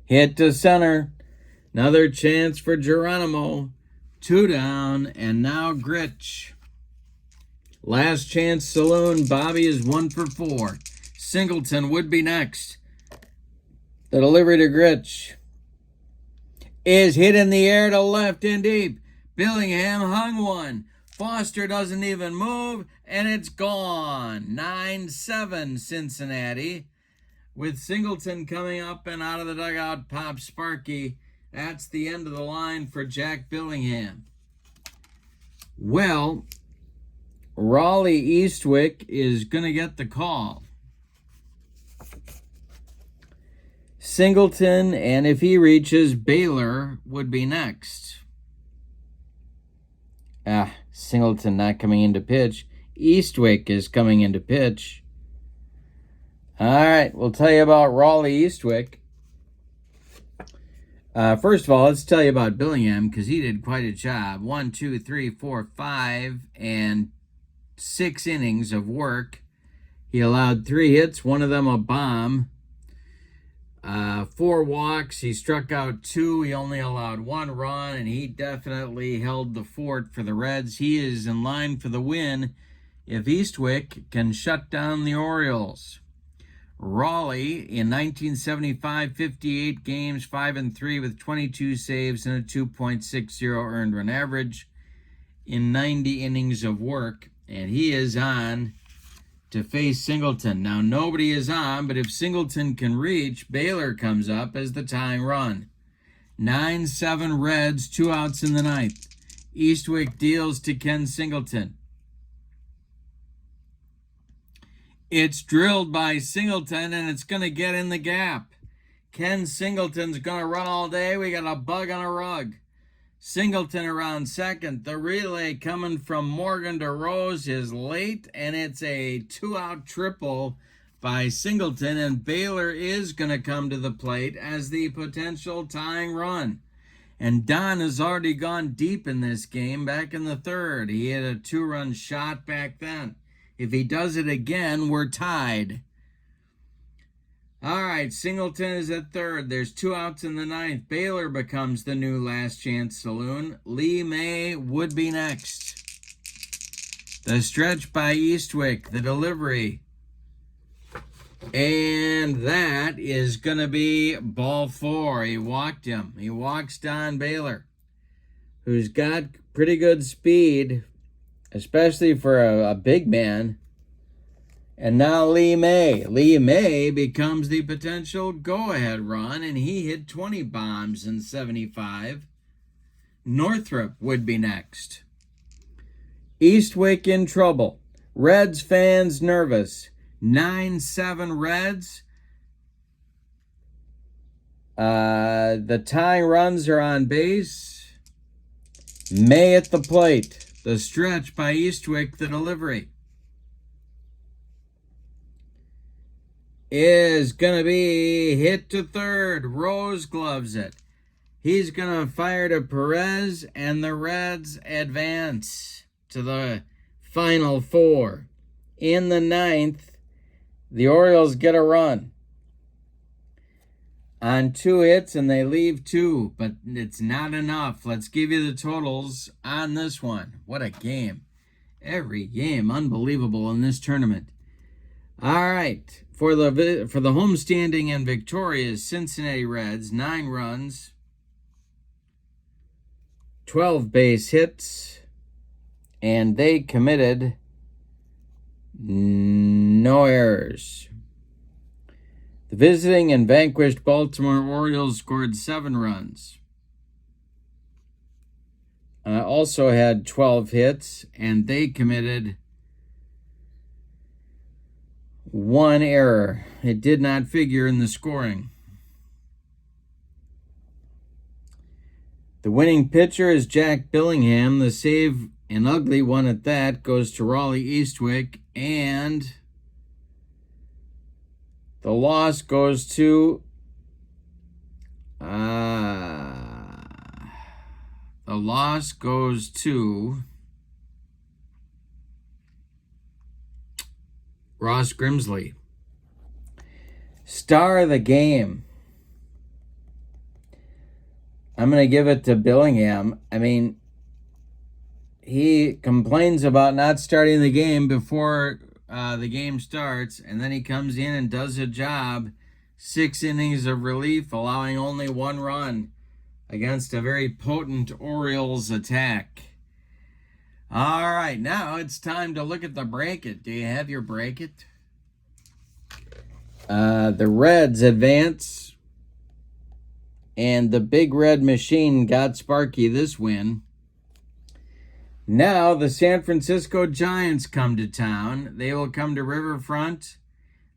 Hit to center. Another chance for Geronimo. 2 down, and now Gritch. Last chance saloon. Bobby is 1 for 4. Singleton would be next. The delivery to Gritch is hit in the air to left and deep. Billingham hung one. Foster doesn't even move, and it's gone. 9-7 Cincinnati. With Singleton coming up and out of the dugout, pops Sparky. That's the end of the line for Jack Billingham. Well, Raleigh Eastwick is going to get the call. Singleton, and if he reaches, Baylor would be next. Singleton not coming into pitch. Eastwick is coming into pitch. All right, we'll tell you about Raleigh Eastwick. First of all, let's tell you about Billingham because he did quite a job. 1, 2, 3, 4, 5, and 6 innings of work. He allowed 3 hits, one of them a bomb. 4 walks. He struck out 2. He only allowed 1 run, and he definitely held the fort for the Reds. He is in line for the win if Eastwick can shut down the Orioles. Raleigh in 1975, 58 games, 5-3 with 22 saves and a 2.60 earned run average in 90 innings of work, and he is on to face Singleton. Now, nobody is on, but if Singleton can reach, Baylor comes up as the tying run. 9-7 Reds, 2 outs in the 9th. Eastwick deals to Ken Singleton. It's drilled by Singleton, and it's going to get in the gap. Ken Singleton's going to run all day. We got a bug on a rug. Singleton around second. The relay coming from Morgan to Rose is late, and it's a 2-out triple by Singleton, and Baylor is going to come to the plate as the potential tying run. And Don has already gone deep in this game back in the 3rd. He hit a 2-run shot back then. If he does it again, we're tied. All right, Singleton is at 3rd. There's 2 outs in the 9th. Baylor becomes the new last chance saloon. Lee May would be next. The stretch by Eastwick, the delivery. And that is going to be ball 4. He walked him. He walks Don Baylor, who's got pretty good speed, especially for a big man. And now Lee May. Lee May becomes the potential go-ahead run, and he hit 20 bombs in 75. Northrop would be next. Eastwick in trouble. Reds fans nervous. 9-7 Reds. The tying runs are on base. May at the plate. The stretch by Eastwick, the delivery. is going to be hit to third. Rose gloves it. He's going to fire to Torrez, and the Reds advance to the Final Four. In the ninth, the Orioles get a run on 2 hits, and they leave 2, but it's not enough. Let's give you the totals on this one. What a game. Every game unbelievable in this tournament. All right, for the homestanding and victorious Cincinnati Reds, 9 runs, 12 base hits, and they committed no errors. The visiting and vanquished Baltimore Orioles scored 7 runs. Also had 12 hits, and they committed 1 error. It did not figure in the scoring. The winning pitcher is Jack Billingham. The save, an ugly one at that, goes to Raleigh Eastwick, and the loss goes to Ross Grimsley. Star of the game, I'm going to give it to Billingham. I mean, he complains about not starting the game before the game starts, and then he comes in and does a job. 6 innings of relief, allowing only 1 run against a very potent Orioles attack. All right, now it's time to look at the bracket. Do you have your bracket? The Reds advance, and the Big Red Machine got Sparky this win. Now the San Francisco Giants come to town. They will come to Riverfront.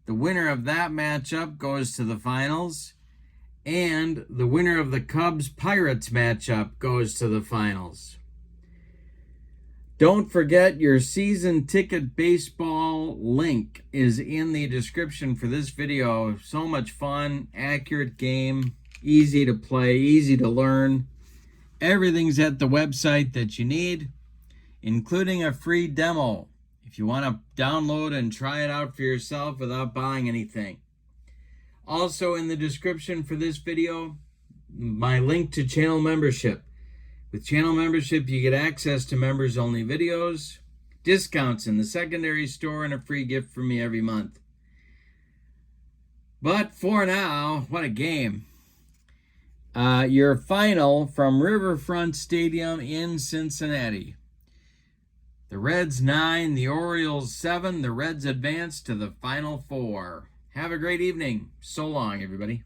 The winner of that matchup goes to the finals, and the winner of the Cubs-Pirates matchup goes to the finals. Don't forget, your season ticket baseball link is in the description for this video. So much fun, accurate game, easy to play, easy to learn. Everything's at the website that you need, including a free demo if you want to download and try it out for yourself without buying anything. Also in the description for this video, my link to channel membership. With channel membership, you get access to members-only videos, discounts in the secondary store, and a free gift from me every month. But for now, what a game. Your final from Riverfront Stadium in Cincinnati. The Reds 9, the Orioles 7. The Reds advance to the Final Four. Have a great evening. So long, everybody.